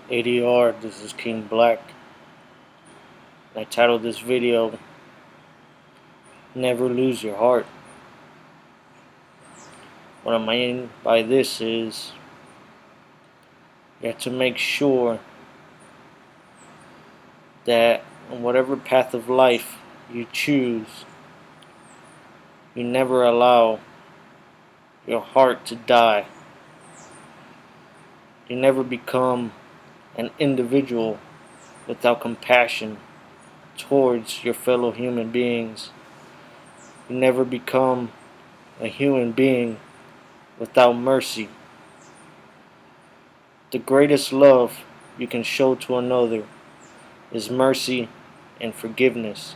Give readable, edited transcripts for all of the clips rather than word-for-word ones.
ADR, this is King Black. I titled this video, Never Lose Your Heart. What I mean by this is, you have to make sure that in whatever path of life you choose, you never allow your heart to die. You never become an individual without compassion towards your fellow human beings. You never become a human being without mercy. The greatest love you can show to another is mercy and forgiveness.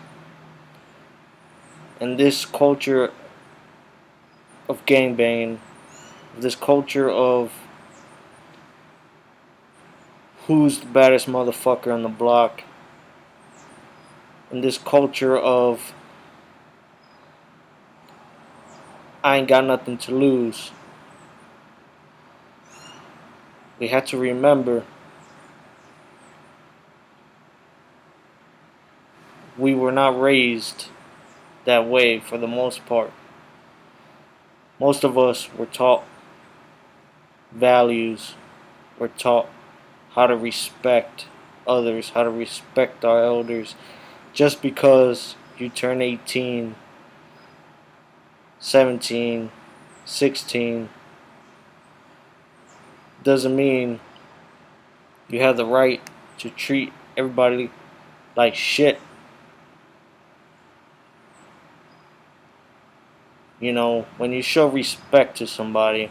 And this culture of gangbanging, this culture of who's the baddest motherfucker on the block, and this culture of I ain't got nothing to lose, we have to remember we were not raised that way for the most part. Most of us were taught values, we're taught how to respect others, how to respect our elders. Just because you turn 18, 17, 16 doesn't mean you have the right to treat everybody like shit. You know, when you show respect to somebody,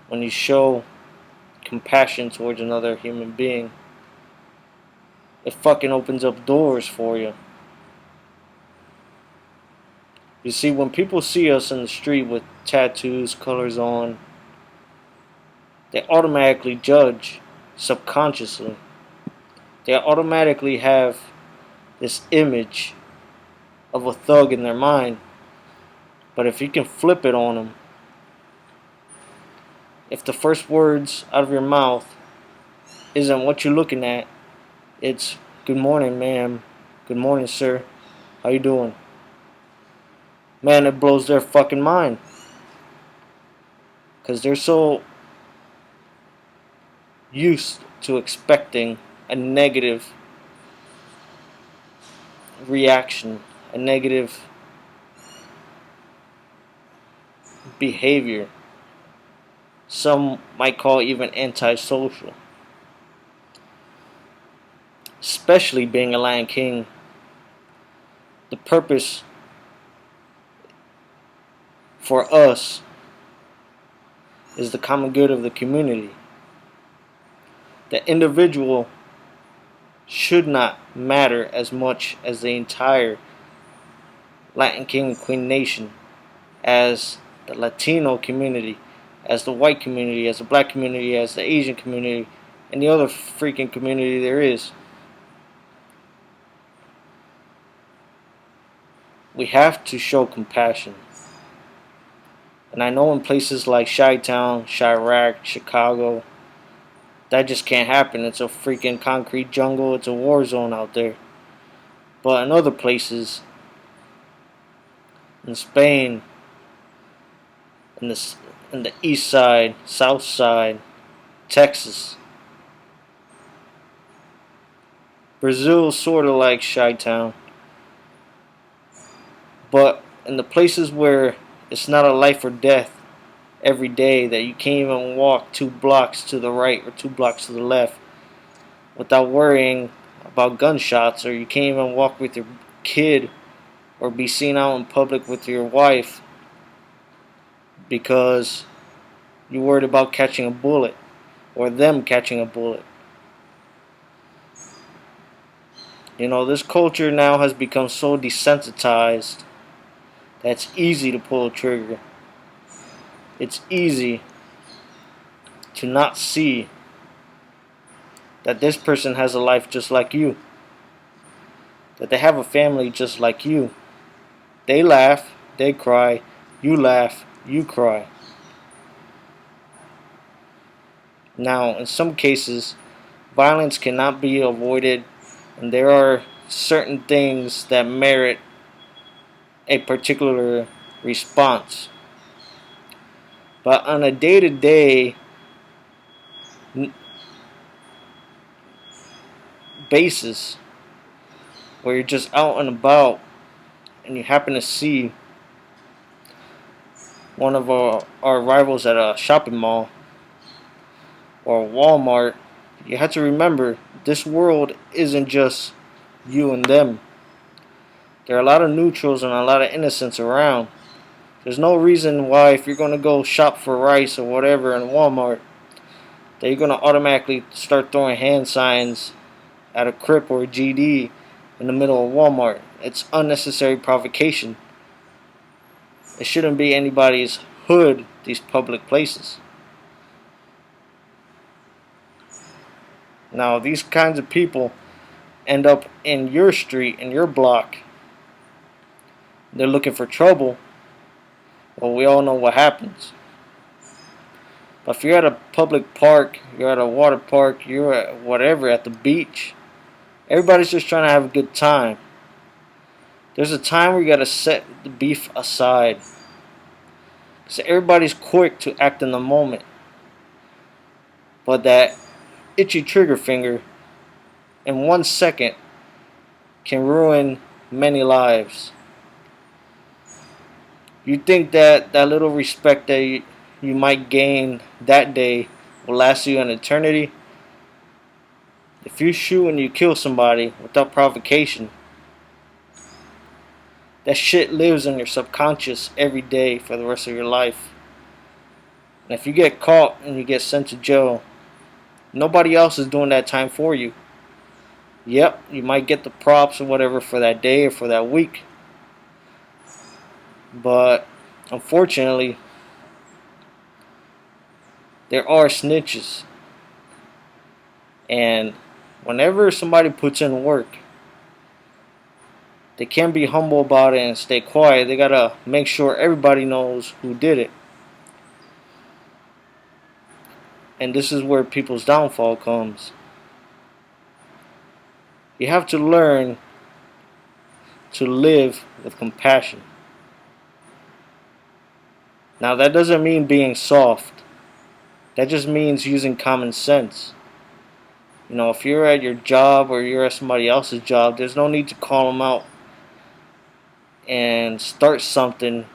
when you show compassion towards another human being, it fucking opens up doors for you. You see, when people see us in the street with tattoos, colors on, they automatically judge subconsciously. They automatically have this image of a thug in their mind. But if you can flip it on them, if the first words out of your mouth isn't what you're looking at, it's good morning, ma'am, good morning, sir, how you doing? Man, it blows their fucking mind. Because they're so used to expecting a negative reaction, a negative behavior. Some might call it even antisocial. Especially being a Lion King, the purpose for us is the common good of the community. The individual should not matter as much as the entire Latin King and Queen Nation, as the Latino community, as the white community, as the black community, as the Asian community, and the other freaking community there is. We have to show compassion. And I know in places like Chi-Town, Chirac, Chicago, that just can't happen. It's a freaking concrete jungle. It's a war zone out there. But in other places, in Spain, in the east side, south side, Texas, Brazil, sort of like Chi-Town. But in the places where it's not a life or death every day, that you can't even walk 2 blocks to the right or 2 blocks to the left without worrying about gunshots, or you can't even walk with your kid or be seen out in public with your wife because you're worried about catching a bullet or them catching a bullet. You know, this culture now has become so desensitized that it's easy to pull a trigger. It's easy to not see that this person has a life just like you, that they have a family just like you. They laugh, they cry, you laugh, you cry. Now, in some cases, violence cannot be avoided, and there are certain things that merit a particular response. But on a day-to-day basis, where you're just out and about and you happen to see one of our rivals at a shopping mall or Walmart, you have to remember this world isn't just you and them. There are a lot of neutrals and a lot of innocents around. There's no reason why, if you're going to go shop for rice or whatever in Walmart, that you're going to automatically start throwing hand signs at a Crip or a GD in the middle of Walmart. It's unnecessary provocation. It shouldn't be anybody's hood, these public places. Now, these kinds of people end up in your street, in your block. They're looking for trouble. Well, we all know what happens. But if you're at a public park, you're at a water park, you're at whatever, at the beach, everybody's just trying to have a good time. There's a time where you gotta set the beef aside. Because everybody's quick to act in the moment. But that itchy trigger finger in 1 second can ruin many lives. You think that little respect that you might gain that day will last you an eternity? If you shoot and you kill somebody without provocation, that shit lives in your subconscious every day for the rest of your life. And if you get caught and you get sent to jail, nobody else is doing that time for you. Yep, you might get the props or whatever for that day or for that week. But unfortunately, there are snitches. And whenever somebody puts in work, they can't be humble about it and stay quiet. They gotta make sure everybody knows who did it. And this is where people's downfall comes. You have to learn to live with compassion. Now, that doesn't mean being soft. That just means using common sense. You know, if you're at your job or you're at somebody else's job, there's no need to call them out and start something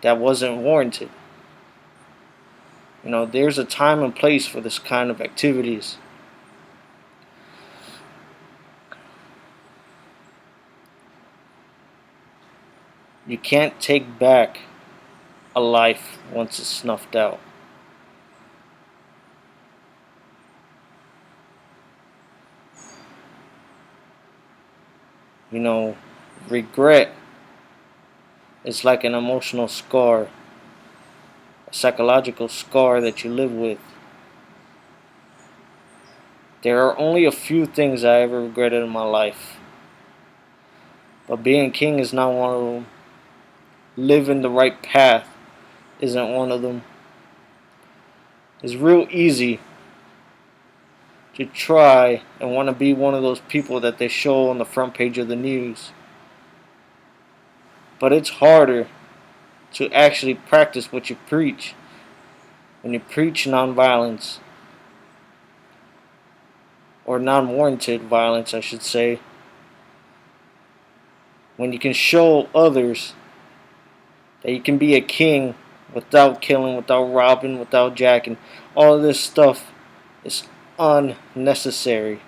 that wasn't warranted. You know, there's a time and place for this kind of activities. You can't take back a life once it's snuffed out. You know, regret is like an emotional scar, a psychological scar that you live with. There are only a few things I ever regretted in my life, but being king is not one of them. Living the right path isn't one of them. It's real easy to try and want to be one of those people that they show on the front page of the news. But it's harder to actually practice what you preach. When you preach nonviolence, or non-warranted violence, I should say, when you can show others that you can be a king without killing, without robbing, without jacking, all of this stuff is unnecessary.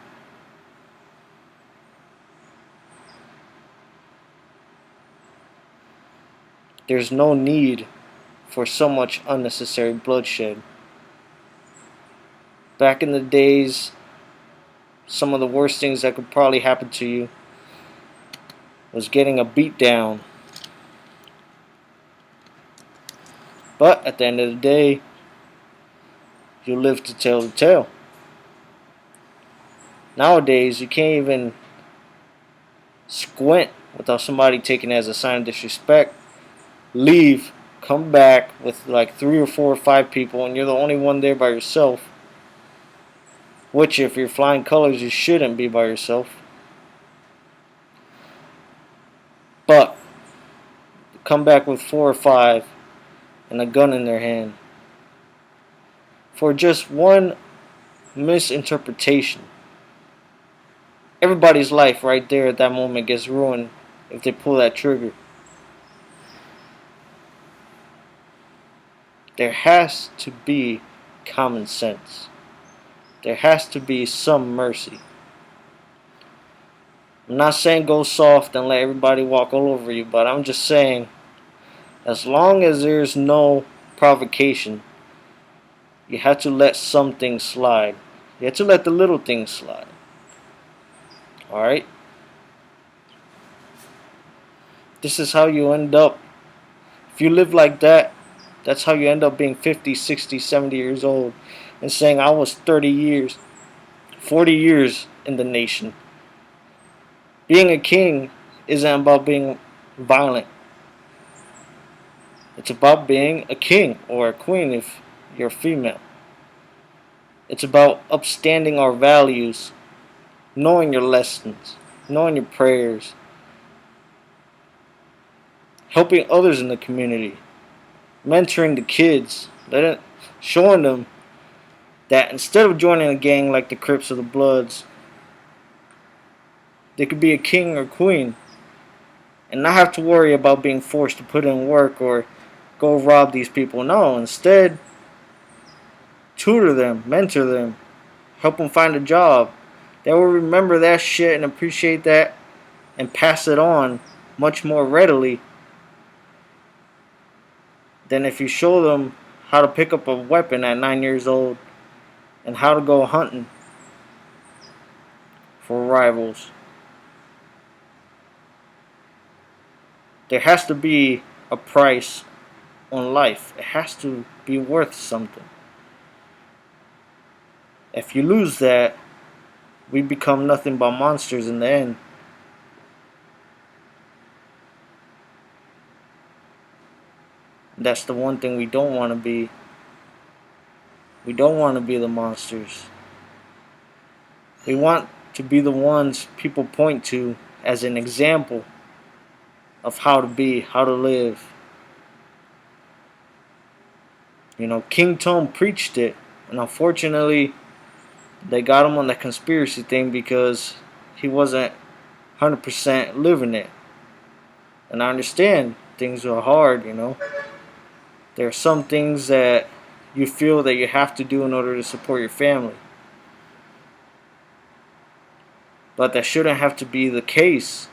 There's no need for so much unnecessary bloodshed. Back in the days, some of the worst things that could probably happen to you was getting a beat down. But at the end of the day, you live to tell the tale. Nowadays, you can't even squint without somebody taking it as a sign of disrespect. Leave, come back with like 3 or 4 or 5 people, and you're the only one there by yourself. which if you're flying colors, you shouldn't be by yourself. But come back with 4 or 5 and a gun in their hand for just one misinterpretation. Everybody's life right there at that moment gets ruined if they pull that trigger. There has to be common sense. There has to be some mercy. I'm not saying go soft and let everybody walk all over you, but I'm just saying as long as there's no provocation, you have to let some things slide. You have to let the little things slide. Alright? This is how you end up. If you live like that, that's how you end up being 50, 60, 70 years old and saying I was 30 years, 40 years in the nation. Being a king isn't about being violent. It's about being a king or a queen if you're female. It's about upstanding our values, knowing your lessons, knowing your prayers, helping others in the community, mentoring the kids, showing them that instead of joining a gang like the Crips or the Bloods, they could be a king or queen and not have to worry about being forced to put in work or go rob these people. No, instead, tutor them, mentor them, help them find a job. They will remember that shit and appreciate that and pass it on much more readily than if you show them how to pick up a weapon at 9 years old and how to go hunting for rivals. There has to be a price on life. It has to be worth something. If you lose that, we become nothing but monsters in the end. That's the one thing we don't want to be. We don't want to be the monsters. We want to be the ones people point to as an example of how to be, how to live. You know, King Tom preached it, and unfortunately, they got him on the conspiracy thing because he wasn't 100% living it. And I understand things are hard, you know. There are some things that you feel that you have to do in order to support your family. But that shouldn't have to be the case.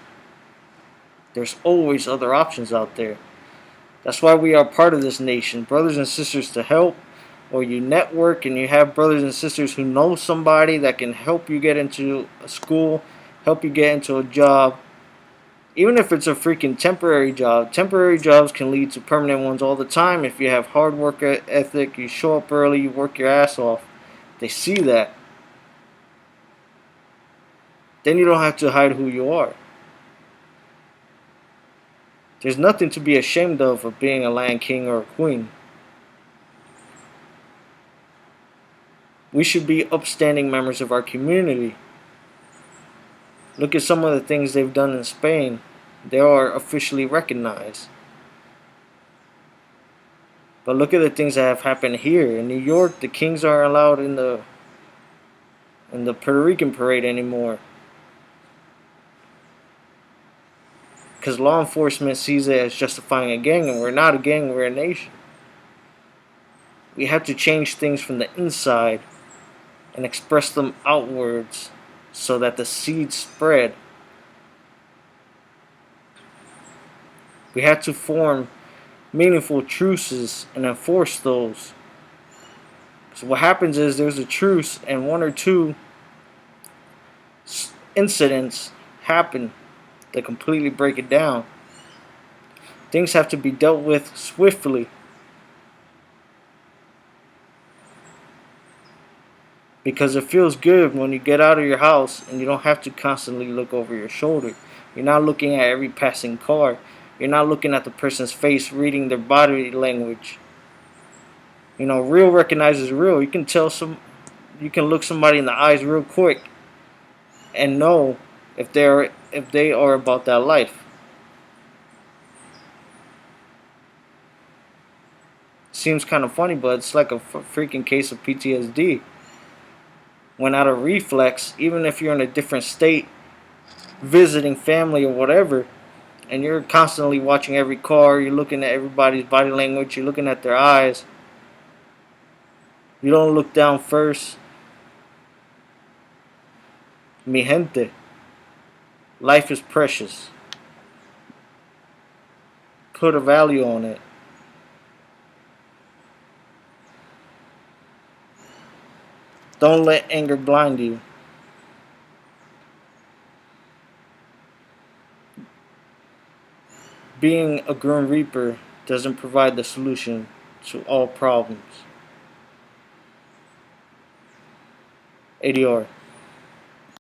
There's always other options out there. That's why we are part of this nation, brothers and sisters to help, or you network and you have brothers and sisters who know somebody that can help you get into a school, help you get into a job. Even if it's a freaking temporary job, temporary jobs can lead to permanent ones all the time if you have hard work ethic, you show up early, you work your ass off. They see that. Then you don't have to hide who you are. There's nothing to be ashamed of being a land king or a queen. We should be upstanding members of our community. Look at some of the things they've done in Spain. They are officially recognized. But look at the things that have happened here. In New York, the kings aren't allowed in the Puerto Rican parade anymore. Because law enforcement sees it as justifying a gang, and we're not a gang, we're a nation. We have to change things from the inside and express them outwards so that the seeds spread. We have to form meaningful truces and enforce those. So what happens is there's a truce and 1 or 2 incidents happen that completely break it down. Things have to be dealt with swiftly. Because it feels good when you get out of your house and you don't have to constantly look over your shoulder. You're not looking at every passing car. You're not looking at the person's face, reading their body language. You know, real recognizes real. You can tell You can look somebody in the eyes real quick and know if they are about that life. Seems kind of funny, but it's like a freaking case of PTSD. When out of reflex, even if you're in a different state, visiting family or whatever, and you're constantly watching every car, you're looking at everybody's body language, you're looking at their eyes. You don't look down first. Mi gente, life is precious. Put a value on it. Don't let anger blind you. Being a Grim Reaper doesn't provide the solution to all problems. ADR.